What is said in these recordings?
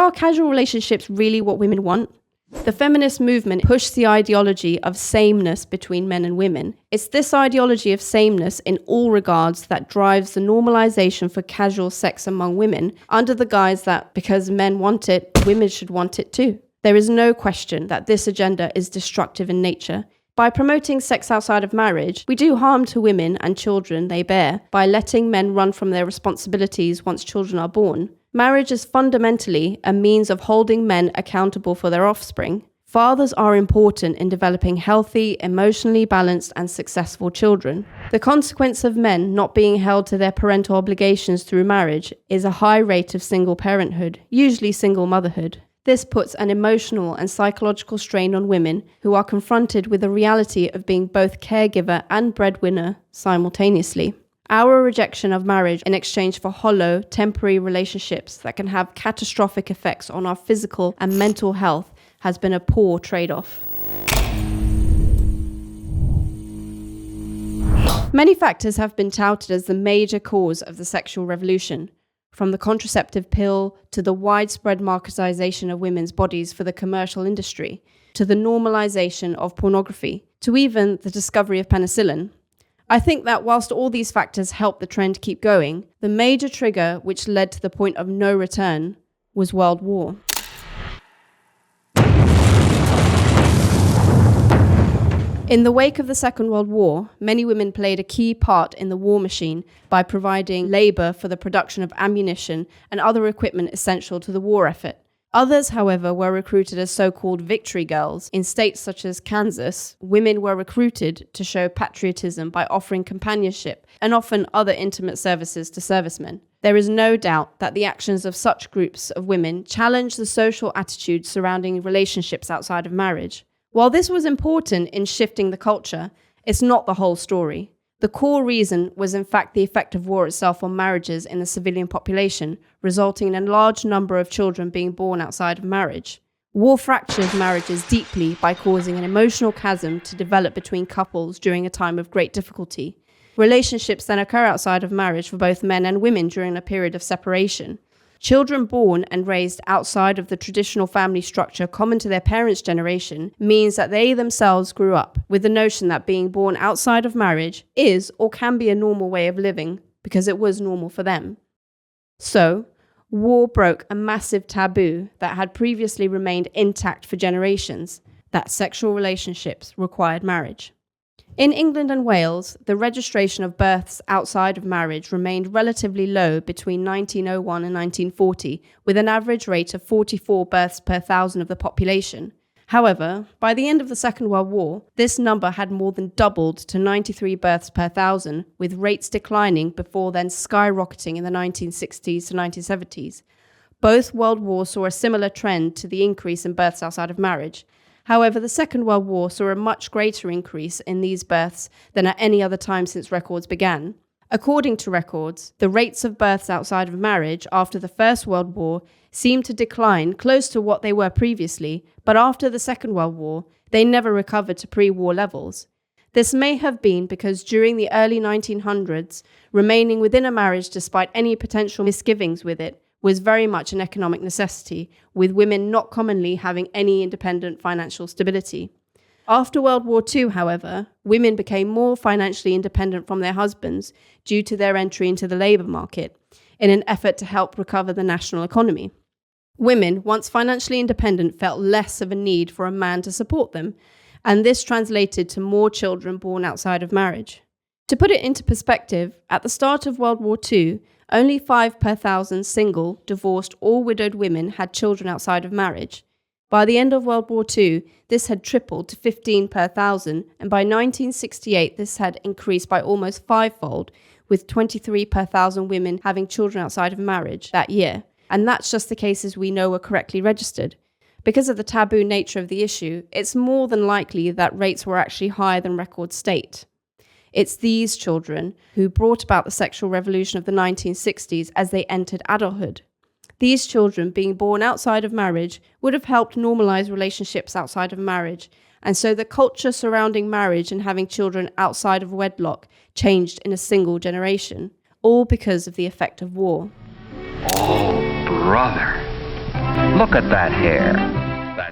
are casual relationships really what women want? The feminist movement pushed the ideology of sameness between men and women. It's this ideology of sameness in all regards that drives the normalization for casual sex among women under the guise that because men want it, women should want it too. There is no question that this agenda is destructive in nature. By promoting sex outside of marriage, we do harm to women and children they bear by letting men run from their responsibilities once children are born. Marriage is fundamentally a means of holding men accountable for their offspring. Fathers are important in developing healthy, emotionally balanced and successful children. The consequence of men not being held to their parental obligations through marriage is a high rate of single parenthood, usually single motherhood. This puts an emotional and psychological strain on women who are confronted with the reality of being both caregiver and breadwinner simultaneously. Our rejection of marriage in exchange for hollow, temporary relationships that can have catastrophic effects on our physical and mental health has been a poor trade-off. Many factors have been touted as the major cause of the sexual revolution, from the contraceptive pill to the widespread marketization of women's bodies for the commercial industry, to the normalization of pornography, to even the discovery of penicillin. I think that whilst all these factors helped the trend keep going, the major trigger which led to the point of no return was World War. In the wake of the Second World War, many women played a key part in the war machine by providing labour for the production of ammunition and other equipment essential to the war effort. Others, however, were recruited as so-called victory girls. In states such as Kansas, women were recruited to show patriotism by offering companionship and often other intimate services to servicemen. There is no doubt that the actions of such groups of women challenged the social attitudes surrounding relationships outside of marriage. While this was important in shifting the culture, it's not the whole story. The core reason was in fact the effect of war itself on marriages in the civilian population, resulting in a large number of children being born outside of marriage. War fractures marriages deeply by causing an emotional chasm to develop between couples during a time of great difficulty. Relationships then occur outside of marriage for both men and women during a period of separation. Children born and raised outside of the traditional family structure common to their parents' generation means that they themselves grew up with the notion that being born outside of marriage is or can be a normal way of living because it was normal for them. So, war broke a massive taboo that had previously remained intact for generations, that sexual relationships required marriage. In England and Wales, the registration of births outside of marriage remained relatively low between 1901 and 1940, with an average rate of 44 births per thousand of the population. However, by the end of the Second World War, this number had more than doubled to 93 births per thousand, with rates declining before then skyrocketing in the 1960s to 1970s. Both world wars saw a similar trend to the increase in births outside of marriage. However, the Second World War saw a much greater increase in these births than at any other time since records began. According to records, the rates of births outside of marriage after the First World War seemed to decline close to what they were previously, but after the Second World War, they never recovered to pre-war levels. This may have been because during the early 1900s, remaining within a marriage despite any potential misgivings with it was very much an economic necessity, with women not commonly having any independent financial stability. After World War II, however, women became more financially independent from their husbands due to their entry into the labour market, in an effort to help recover the national economy. Women, once financially independent, felt less of a need for a man to support them, and this translated to more children born outside of marriage. To put it into perspective, at the start of World War II, only 5 per thousand single, divorced or widowed women had children outside of marriage. By the end of World War II, this had tripled to 15 per thousand, and by 1968 this had increased by almost fivefold, with 23 per thousand women having children outside of marriage that year. And that's just the cases we know were correctly registered. Because of the taboo nature of the issue, it's more than likely that rates were actually higher than records state. It's these children who brought about the sexual revolution of the 1960s as they entered adulthood. These children, being born outside of marriage, would have helped normalize relationships outside of marriage, and so the culture surrounding marriage and having children outside of wedlock changed in a single generation, all because of the effect of war. Oh, brother. Look at that hair.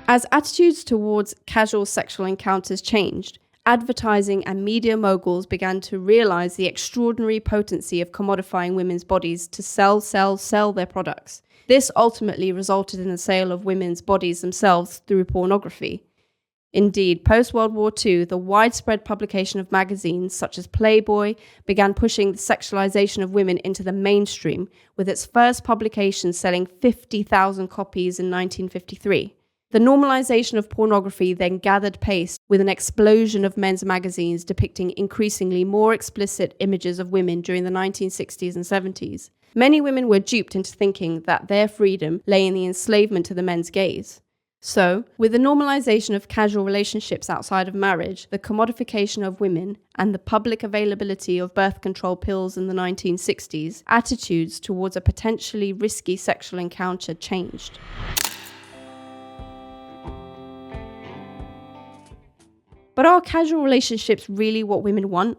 As attitudes towards casual sexual encounters changed, advertising and media moguls began to realize the extraordinary potency of commodifying women's bodies to sell their products. This ultimately resulted in the sale of women's bodies themselves through pornography. Indeed, post-World War II, the widespread publication of magazines such as Playboy began pushing the sexualization of women into the mainstream, with its first publication selling 50,000 copies in 1953. The normalization of pornography then gathered pace with an explosion of men's magazines depicting increasingly more explicit images of women during the 1960s and 70s. Many women were duped into thinking that their freedom lay in the enslavement to the men's gaze. So, with the normalization of casual relationships outside of marriage, the commodification of women, and the public availability of birth control pills in the 1960s, attitudes towards a potentially risky sexual encounter changed. But are casual relationships really what women want?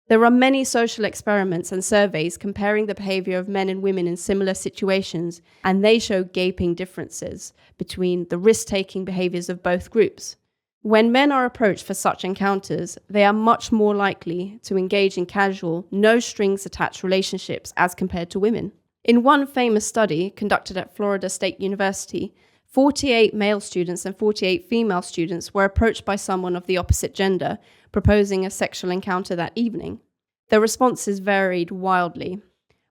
There are many social experiments and surveys comparing the behavior of men and women in similar situations, and they show gaping differences between the risk-taking behaviors of both groups. When men are approached for such encounters, they are much more likely to engage in casual, no-strings-attached relationships as compared to women. In one famous study conducted at Florida State University, 48 male students and 48 female students were approached by someone of the opposite gender, proposing a sexual encounter that evening. The responses varied wildly.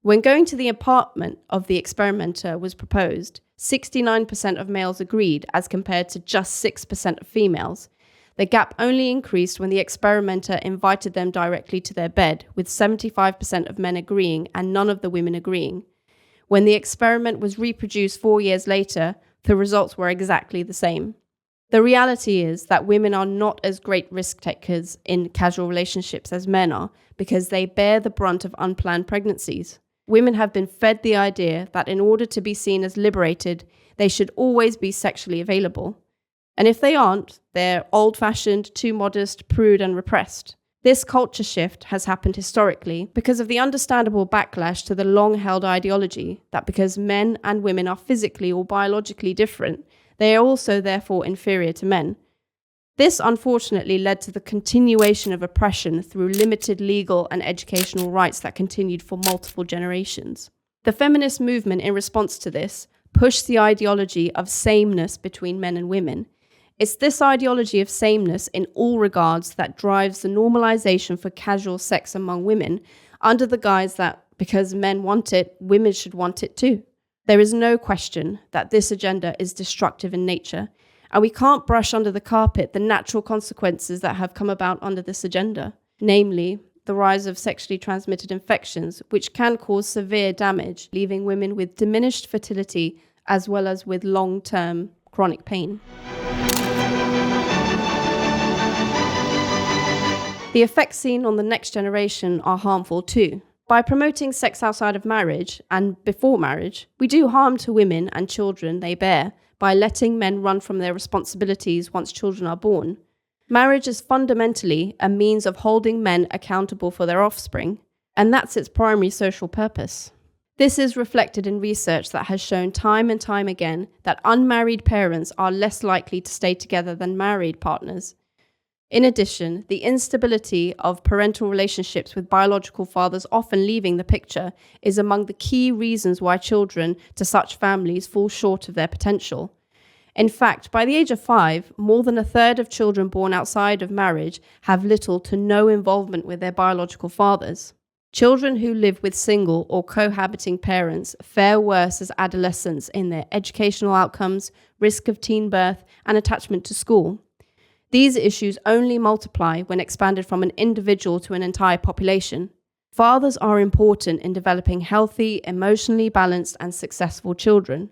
When going to the apartment of the experimenter was proposed, 69% of males agreed as compared to just 6% of females. The gap only increased when the experimenter invited them directly to their bed, with 75% of men agreeing and none of the women agreeing. When the experiment was reproduced 4 years later, the results were exactly the same. The reality is that women are not as great risk takers in casual relationships as men are, because they bear the brunt of unplanned pregnancies. Women have been fed the idea that in order to be seen as liberated, they should always be sexually available. And if they aren't, they're old-fashioned, too modest, prude, and repressed. This culture shift has happened historically because of the understandable backlash to the long-held ideology that because men and women are physically or biologically different, they are also therefore inferior to men. This unfortunately led to the continuation of oppression through limited legal and educational rights that continued for multiple generations. The feminist movement, in response to this, pushed the ideology of sameness between men and women. It's this ideology of sameness in all regards that drives the normalization for casual sex among women, under the guise that because men want it, women should want it too. There is no question that this agenda is destructive in nature, and we can't brush under the carpet the natural consequences that have come about under this agenda, namely the rise of sexually transmitted infections, which can cause severe damage, leaving women with diminished fertility as well as with long-term chronic pain. The effects seen on the next generation are harmful too. By promoting sex outside of marriage and before marriage, we do harm to women and children they bear by letting men run from their responsibilities once children are born. Marriage is fundamentally a means of holding men accountable for their offspring, and that's its primary social purpose. This is reflected in research that has shown time and time again that unmarried parents are less likely to stay together than married partners. In addition, the instability of parental relationships with biological fathers often leaving the picture is among the key reasons why children to such families fall short of their potential. In fact, by the age of 5, more than a third of children born outside of marriage have little to no involvement with their biological fathers. Children who live with single or cohabiting parents fare worse as adolescents in their educational outcomes, risk of teen birth, and attachment to school. These issues only multiply when expanded from an individual to an entire population. Fathers are important in developing healthy, emotionally balanced, and successful children.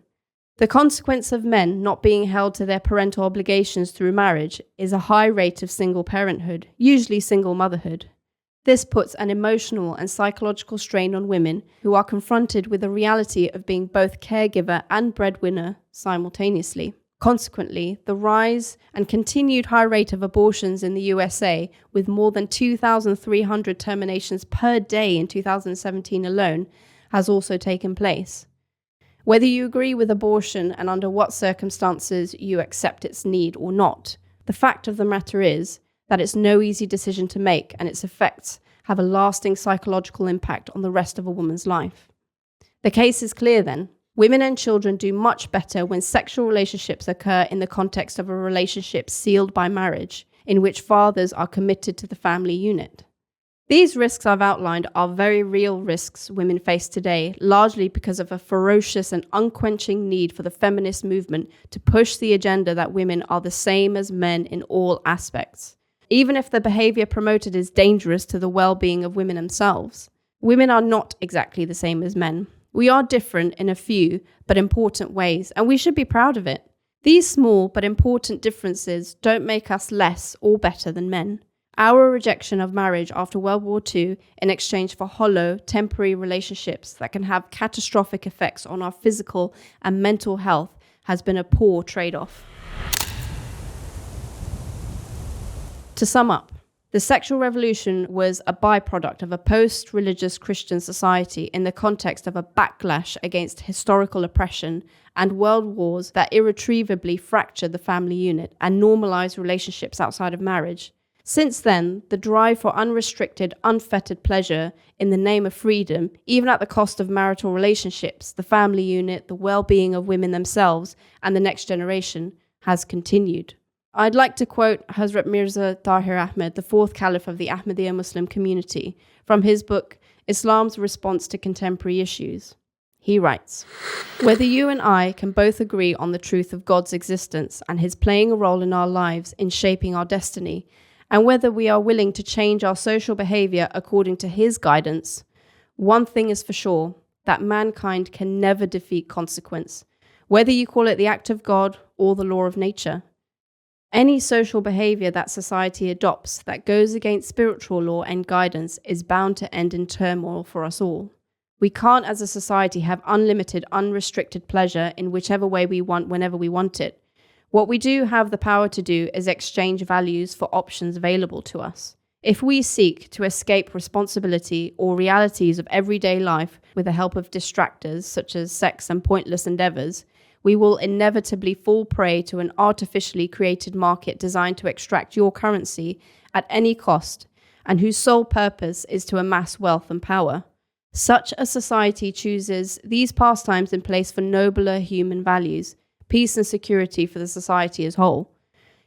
The consequence of men not being held to their parental obligations through marriage is a high rate of single parenthood, usually single motherhood. This puts an emotional and psychological strain on women who are confronted with the reality of being both caregiver and breadwinner simultaneously. Consequently, the rise and continued high rate of abortions in the USA, with more than 2,300 terminations per day in 2017 alone, has also taken place. Whether you agree with abortion and under what circumstances you accept its need or not, the fact of the matter is that it's no easy decision to make, and its effects have a lasting psychological impact on the rest of a woman's life. The case is clear then. Women and children do much better when sexual relationships occur in the context of a relationship sealed by marriage, in which fathers are committed to the family unit. These risks I've outlined are very real risks women face today, largely because of a ferocious and unquenching need for the feminist movement to push the agenda that women are the same as men in all aspects, even if the behavior promoted is dangerous to the well-being of women themselves. Women are not exactly the same as men. We are different in a few but important ways, and we should be proud of it. These small but important differences don't make us less or better than men. Our rejection of marriage after World War II in exchange for hollow, temporary relationships that can have catastrophic effects on our physical and mental health has been a poor trade-off. To sum up, the sexual revolution was a byproduct of a post-religious Christian society in the context of a backlash against historical oppression and world wars that irretrievably fractured the family unit and normalized relationships outside of marriage. Since then, the drive for unrestricted, unfettered pleasure in the name of freedom, even at the cost of marital relationships, the family unit, the well-being of women themselves, and the next generation, has continued. I'd like to quote Hazrat Mirza Tahir Ahmed, the fourth caliph of the Ahmadiyya Muslim community, from his book, Islam's Response to Contemporary Issues. He writes, "Whether you and I can both agree on the truth of God's existence and his playing a role in our lives in shaping our destiny, and whether we are willing to change our social behavior according to his guidance, one thing is for sure, that mankind can never defeat consequence, whether you call it the act of God or the law of nature. Any social behavior that society adopts that goes against spiritual law and guidance is bound to end in turmoil for us all. We can't as a society have unlimited, unrestricted pleasure in whichever way we want whenever we want it. What we do have the power to do is exchange values for options available to us. If we seek to escape responsibility or realities of everyday life with the help of distractors such as sex and pointless endeavors, we will inevitably fall prey to an artificially created market designed to extract your currency at any cost and whose sole purpose is to amass wealth and power. Such a society chooses these pastimes in place for nobler human values, peace and security for the society as whole.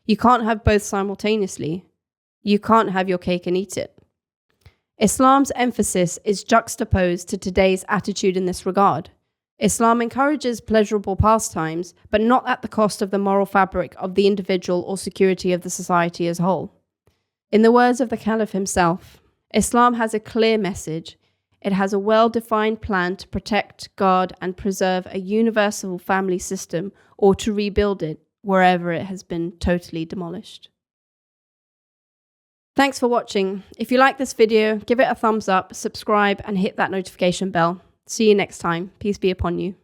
You can't have both simultaneously. You can't have your cake and eat it." Islam's emphasis is juxtaposed to today's attitude in this regard. Islam encourages pleasurable pastimes, but not at the cost of the moral fabric of the individual or security of the society as a whole. In the words of the Caliph himself, Islam has a clear message. It has a well-defined plan to protect, guard, and preserve a universal family system or to rebuild it wherever it has been totally demolished. Thanks for watching. If you like this video, give it a thumbs up, subscribe, and hit that notification bell. See you next time. Peace be upon you.